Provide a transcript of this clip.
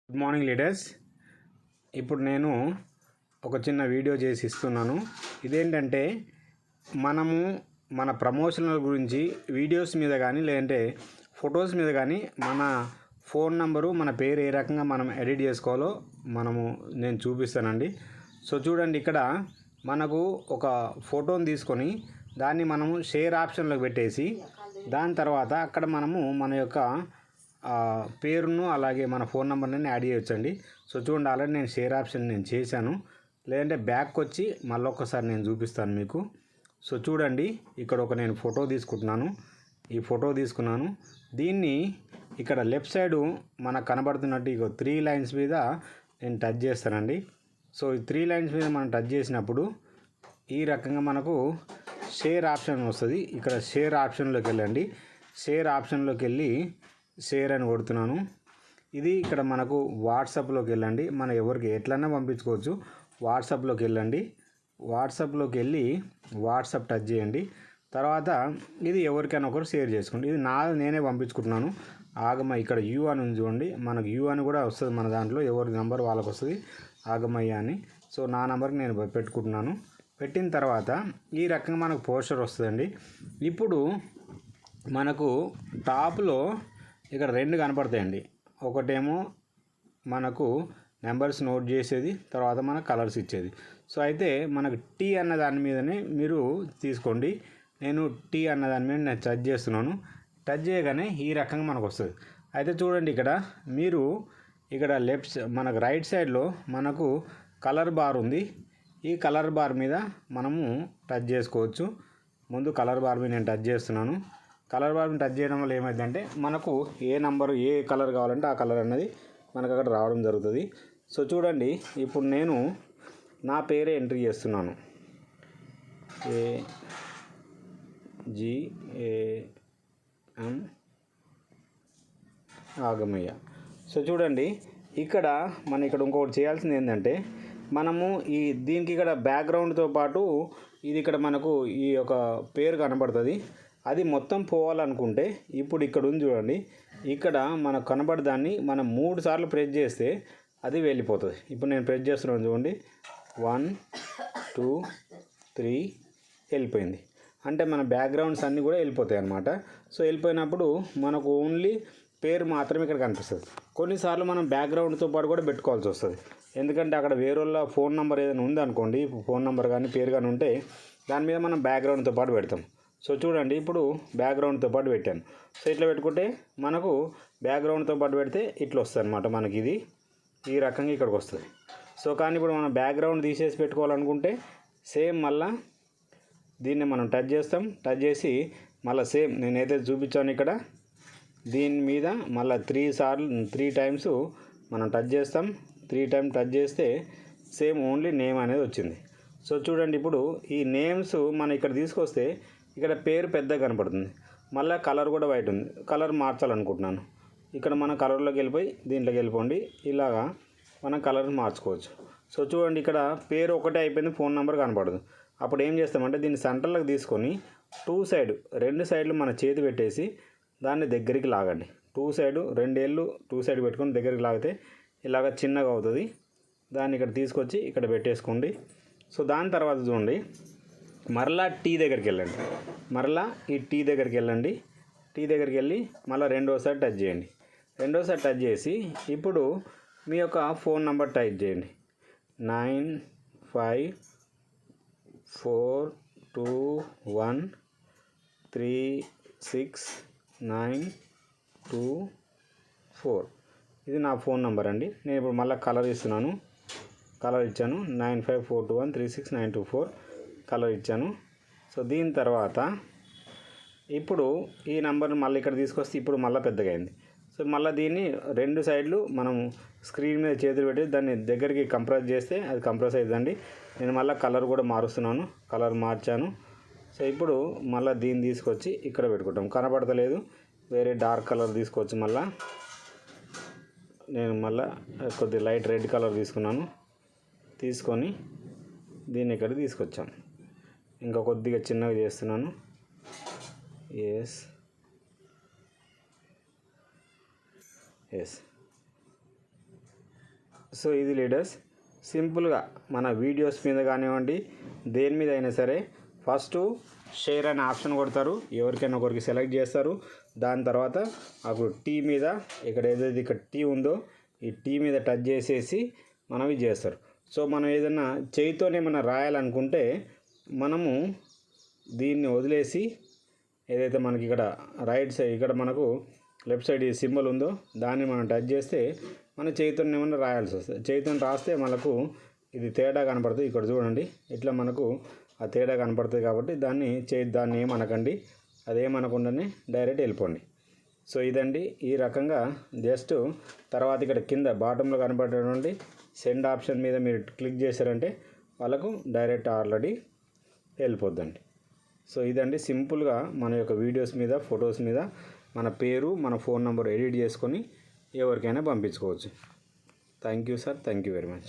Good morning leaders. ఇప్పుడు నేను ఒక చిన్న వీడియో చేసి ఇస్తున్నాను. ఇదేంటంటే మనము మన ప్రమోషనల్ గురించి వీడియోస్ మీద కానీ లేదంటే ఫొటోస్ మీద కానీ మన ఫోన్ నంబరు మన పేరు ఏ రకంగా మనం ఎడిట్ చేసుకోవాలో నేను చూపిస్తానండి. సో చూడండి, ఇక్కడ మనకు ఒక ఫోటోని తీసుకొని దాన్ని మనము షేర్ ఆప్షన్లోకి పెట్టేసి దాని తర్వాత అక్కడ మనము మన యొక్క పేరును అలాగే మన ఫోన్ నెంబర్ని యాడ్ చేయొచ్చండి. సో చూడండి, ఆల్రెడీ నేను షేర్ ఆప్షన్ చేశాను. లేదంటే బ్యాక్ వచ్చి మళ్ళీ ఒక్కసారి నేను చూపిస్తాను మీకు. సో చూడండి, ఇక్కడ నేను ఫోటో తీసుకుంటున్నాను. ఈ ఫోటో తీసుకున్నాను. దీన్ని ఇక్కడ లెఫ్ట్ సైడు మనకు కనబడుతున్నట్టు ఇక 3 లైన్స్ మీద నేను టచ్ చేస్తానండి. సో ఈ 3 లైన్స్ మీద మనం టచ్ చేసినప్పుడు ఈ రకంగా మనకు షేర్ ఆప్షన్ వస్తుంది. ఇక్కడ షేర్ ఆప్షన్లోకి వెళ్ళండి. షేర్ ఆప్షన్లోకి వెళ్ళి షేర్ అని కొడుతున్నాను. ఇది ఇక్కడ మనకు వాట్సాప్లోకి వెళ్ళండి. మనం ఎవరికి ఎట్లన్నా పంపించుకోవచ్చు. వాట్సాప్లోకి వెళ్ళండి. వాట్సాప్లోకి వెళ్ళి వాట్సాప్ టచ్ చేయండి. తర్వాత ఇది ఎవరికైనా ఒకరు షేర్ చేసుకోండి. ఇది నేనే పంపించుకుంటున్నాను. ఇక్కడ యూ అని ఉంది చూడండి. మనకు యూ అని కూడా వస్తుంది మన దాంట్లో. ఎవరి నెంబర్ వాళ్ళకు వస్తుంది ఆగమయ్య అని. సో నా నెంబర్కి నేను పెట్టుకుంటున్నాను. పెట్టిన తర్వాత ఈ రకంగా మనకు పోస్టర్ వస్తుందండి. ఇప్పుడు మనకు టాప్లో ఇక్కడ 2 కనపడతాయండి. ఒకటేమో మనకు నెంబర్స్ నోట్ చేసేది, తర్వాత మన కలర్స్ ఇచ్చేది. సో అయితే మనకు టీ అన్న దాని మీదనే మీరు తీసుకోండి. నేను టీ అన్న దాని మీద నేను టచ్ చేస్తున్నాను. టచ్ చేయగానే ఈ రకంగా మనకు వస్తుంది. అయితే చూడండి, ఇక్కడ మనకు రైట్ సైడ్లో మనకు కలర్ బార్ ఉంది. ఈ కలర్ బార్ మీద మనము టచ్ చేసుకోవచ్చు. ముందు కలర్ బార్ మీద నేను టచ్ చేస్తున్నాను. కలర్ బార్ని టచ్ చేయడం వల్ల ఏమైందంటే మనకు ఏ నంబరు ఏ కలర్ కావాలంటే ఆ కలర్ అన్నది మనకు అక్కడ రావడం జరుగుతుంది. సో చూడండి, ఇప్పుడు నేను నా పేరే ఎంట్రీ చేస్తున్నాను. AGAM ఆగమయ్య. సో చూడండి, ఇక్కడ ఇంకొకటి చేయాల్సింది ఏంటంటే మనము దీనికి ఇక్కడ బ్యాక్గ్రౌండ్తో పాటు ఇది ఇక్కడ మనకు ఈ యొక్క పేరు కనబడుతుంది. అది మొత్తం పోవాలనుకుంటే ఇప్పుడు ఇక్కడ ఉంది చూడండి. ఇక్కడ మనకు కనబడదాన్ని మనం 3 సార్లు ప్రెస్ చేస్తే అది వెళ్ళిపోతుంది. ఇప్పుడు నేను ప్రెస్ చేస్తున్నాను చూడండి. 1 2 3 వెళ్ళిపోయింది. అంటే మన బ్యాక్గ్రౌండ్స్ అన్నీ కూడా వెళ్ళిపోతాయి అన్నమాట. సో వెళ్ళిపోయినప్పుడు మనకు ఓన్లీ పేరు మాత్రమే ఇక్కడ కనిపిస్తుంది. కొన్నిసార్లు మనం బ్యాక్గ్రౌండ్తో పాటు కూడా పెట్టుకోవాల్సి వస్తుంది. ఎందుకంటే అక్కడ వేరే వాళ్ళ ఫోన్ నెంబర్ ఏదైనా ఉందనుకోండి, ఫోన్ నెంబర్ కానీ పేరు కానీ ఉంటే దాని మీద మనం బ్యాక్గ్రౌండ్తో పాటు పెడతాం. సో చూడండి, ఇప్పుడు బ్యాక్గ్రౌండ్తో పాటు పెట్టాను. సో ఇట్లా పెట్టుకుంటే మనకు బ్యాక్గ్రౌండ్తో పాటు పెడితే ఇట్లా వస్తుంది అనమాట. మనకి ఇది ఈ రకంగా ఇక్కడికి వస్తుంది. సో కానీ ఇప్పుడు మనం బ్యాక్గ్రౌండ్ తీసేసి పెట్టుకోవాలనుకుంటే సేమ్ మళ్ళా దీన్ని మనం టచ్ చేస్తాం. టచ్ చేసి మళ్ళీ సేమ్ నేనైతే చూపించాను ఇక్కడ దీని మీద మళ్ళీ 3 టైమ్స్ మనం టచ్ చేస్తాం. 3 టైమ్స్ టచ్ చేస్తే సేమ్ ఓన్లీ నేమ్ అనేది వచ్చింది. సో చూడండి, ఇప్పుడు ఈ నేమ్స్ మనం ఇక్కడ తీసుకొస్తే ఇక్కడ పేరు పెద్దగా కనపడుతుంది. మళ్ళీ కలర్ కూడా వైట్ ఉంది. కలర్ మార్చాలనుకుంటున్నాను. ఇక్కడ మన కలర్లోకి వెళ్ళిపోయి దీంట్లోకి వెళ్ళిపోండి. ఇలాగా మనం కలర్ మార్చుకోవచ్చు. సో చూడండి, ఇక్కడ పేరు ఒకటే అయిపోయింది, ఫోన్ నెంబర్ కనపడదు. అప్పుడు ఏం చేస్తామంటే దీన్ని సెంటర్లోకి తీసుకొని 2 సైడ్లు మన చేతి పెట్టేసి దాన్ని దగ్గరికి లాగండి. 2 ఏళ్ళు 2 సైడ్ పెట్టుకొని దగ్గరికి లాగితే ఇలాగ చిన్నగా అవుతుంది. దాన్ని ఇక్కడ తీసుకొచ్చి ఇక్కడ పెట్టేసుకోండి. సో దాని తర్వాత చూడండి, మరలా టీ దగ్గరికి వెళ్ళండి. ఈ టీ దగ్గరికి వెళ్ళండి. టీ దగ్గరికి వెళ్ళి మళ్ళీ రెండోసారి టచ్ చేయండి. రెండోసారి టచ్ చేసి ఇప్పుడు మీ యొక్క ఫోన్ నెంబర్ టైప్ చేయండి. 9542136924. ఇది నా ఫోన్ నెంబర్ అండి. నేను ఇప్పుడు మళ్ళీ కలర్ ఇస్తున్నాను. కలర్ ఇచ్చాను 9542136924 కలర్ ఇచ్చాను. సో దీని తర్వాత ఇప్పుడు ఈ నెంబర్ని మళ్ళీ ఇక్కడ తీసుకొస్తే ఇప్పుడు మళ్ళీ పెద్దగా అయింది. సో మళ్ళీ దీన్ని 2 సైడ్లు మనం స్క్రీన్ మీద చేతులు పెట్టి దాన్ని దగ్గరికి కంప్రెస్ చేస్తే అది కంప్రెస్ అవుతుందండి. నేను మళ్ళీ కలర్ కూడా మారుస్తున్నాను. కలర్ మార్చాను. సో ఇప్పుడు మళ్ళీ దీన్ని తీసుకొచ్చి ఇక్కడ పెట్టుకుంటాం. కనపడతలేదు, వేరే డార్క్ కలర్ తీసుకోవచ్చు. నేను మళ్ళీ కొద్దిగా లైట్ రెడ్ కలర్ తీసుకొని దీన్ని ఇక్కడ తీసుకొచ్చాను. ఇంకా కొద్దిగా చిన్నగా చేస్తున్నాను. ఎస్ సో ఇది లీడర్స్, సింపుల్గా మన వీడియోస్ మీద కానివ్వండి, దేని మీద అయినా సరే ఫస్ట్ షేర్ అనే ఆప్షన్ కొడతారు, ఎవరికైనా ఒకరికి సెలెక్ట్ చేస్తారు. దాని తర్వాత అప్పుడు టీ మీద ఇక్కడ ఏదైతే ఇక్కడ టీ ఉందో ఈ టీ మీద టచ్ చేసేసి మనం ఇది చేస్తారు. సో మనం ఏదైనా చేయితోనే ఏమైనా రాయాలనుకుంటే మనము దీన్ని వదిలేసి ఏదైతే మనకి ఇక్కడ రైట్ సైడ్ ఇక్కడ మనకు లెఫ్ట్ సైడ్ ఈ సింబల్ ఉందో దాన్ని మనం టచ్ చేస్తే మన చేతితో ఏమన్నా రాయాల్సి వస్తుంది. చేతితో రాస్తే మనకు ఇది తేడా కనపడుతుంది. ఇక్కడ చూడండి ఇట్లా మనకు ఆ తేడా కనపడుతుంది. కాబట్టి దాన్ని ఏమనకండి, అదేమనకుండానే డైరెక్ట్ వెళ్ళిపోండి. సో ఇదండి, ఈ రకంగా జస్ట్ తర్వాత ఇక్కడ కింద బాటంలో కనపడేటువంటి సెండ్ ఆప్షన్ మీద మీరు క్లిక్ చేశారంటే వాళ్ళకు డైరెక్ట్ ఆల్రెడీ వెళ్ళిపోద్దండి. సో ఇదండి సింపుల్గా మన యొక్క వీడియోస్ మీద ఫొటోస్ మీద మన పేరు మన ఫోన్ నెంబర్ ఎడిట్ చేసుకొని ఎవరికైనా పంపించుకోవచ్చు. Thank you sir, thank you very much.